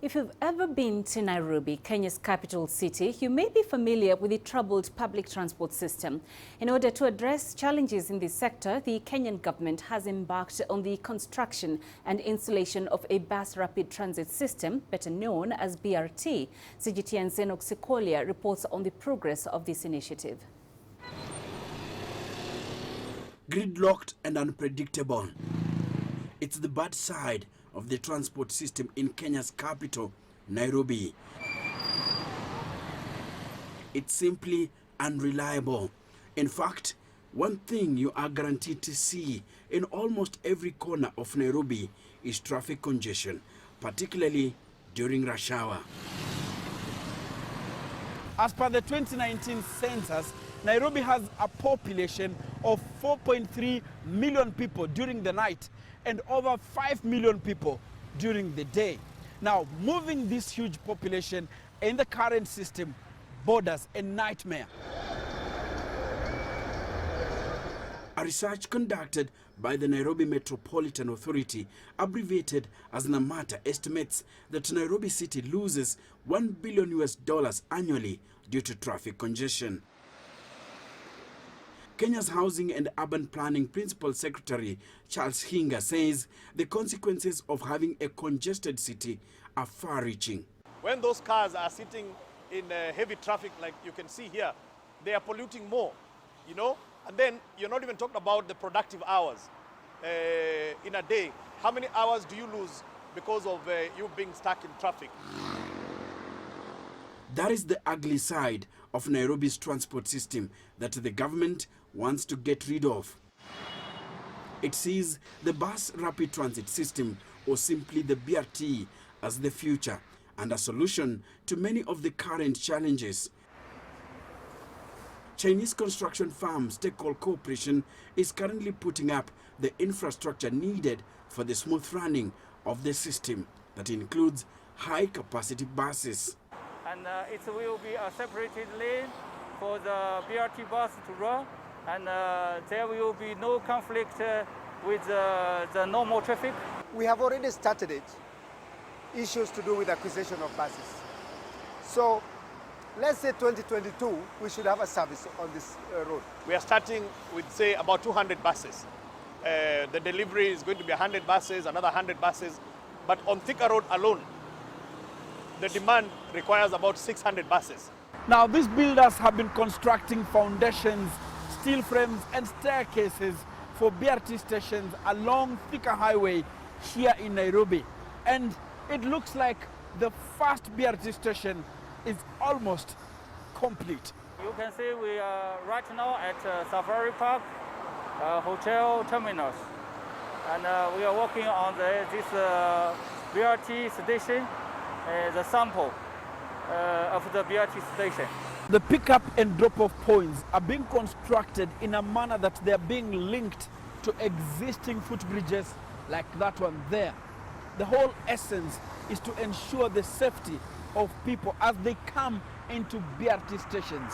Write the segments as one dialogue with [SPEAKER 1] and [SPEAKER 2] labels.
[SPEAKER 1] If you've ever been to Nairobi, Kenya's capital city, you may be familiar with the troubled public transport system. In order to address challenges in this sector, the Kenyan government has embarked on the construction and installation of a bus rapid transit system, better known as BRT. CGTN's Enock Sikolia reports on the progress of this initiative.
[SPEAKER 2] Gridlocked and unpredictable. It's the bad side of the transport system in Kenya's capital, Nairobi. It's simply unreliable. In fact, one thing you are guaranteed to see in almost every corner of Nairobi is traffic congestion, particularly during rush hour.
[SPEAKER 3] As per the 2019 census, Nairobi has a population of 4.3 million people during the night and over 5 million people during the day. Now, moving this huge population in the current system borders a nightmare.
[SPEAKER 2] A research conducted by the Nairobi Metropolitan Authority, abbreviated as NAMATA, estimates that Nairobi City loses $1 billion annually due to traffic congestion. Kenya's Housing and Urban Planning Principal Secretary Charles Hinga says the consequences of having a congested city are far-reaching.
[SPEAKER 4] When those cars are sitting in heavy traffic like you can see here, they are polluting more, you know? And then you're not even talking about the productive hours in a day. How many hours do you lose because of you being stuck in traffic?
[SPEAKER 2] That is the ugly side of Nairobi's transport system that the government wants to get rid of. It sees the bus rapid transit system, or simply the BRT, as the future and a solution to many of the current challenges. Chinese construction firm Sikolia Corporation is currently putting up the infrastructure needed for the smooth running of the system that includes high-capacity buses.
[SPEAKER 5] And it will be a separated lane for the BRT bus to run, and there will be no conflict with the normal traffic.
[SPEAKER 6] We have already started it, issues to do with acquisition of buses. So let's say 2022, we should have a service on this road.
[SPEAKER 4] We are starting with, say, about 200 buses. The delivery is going to be 100 buses, another 100 buses. But on Thika Road alone, the demand requires about 600 buses.
[SPEAKER 3] Now, these builders have been constructing foundations, steel frames and staircases for BRT stations along Thika Highway here in Nairobi. And it looks like the first BRT station is almost complete.
[SPEAKER 5] You can see we are right now at Safari Park Hotel Terminus. And we are working on this BRT station, the sample of the BRT station.
[SPEAKER 3] The pickup and drop-off points are being constructed in a manner that they are being linked to existing footbridges like that one there. The whole essence is to ensure the safety of people as they come into BRT stations.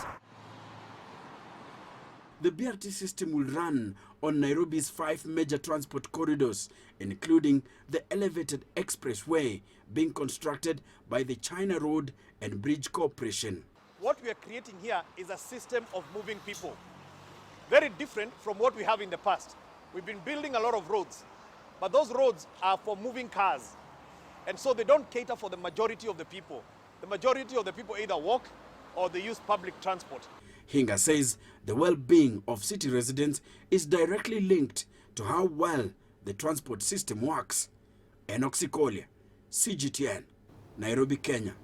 [SPEAKER 2] The BRT system will run on Nairobi's 5 major transport corridors, including the elevated expressway being constructed by the China Road and Bridge Corporation.
[SPEAKER 4] What we are creating here is a system of moving people. Very different from what we have in the past. We've been building a lot of roads, but those roads are for moving cars. And so they don't cater for the majority of the people. The majority of the people either walk or they use public transport.
[SPEAKER 2] Hinga says the well-being of city residents is directly linked to how well the transport system works. Enock Sikolia, CGTN, Nairobi, Kenya.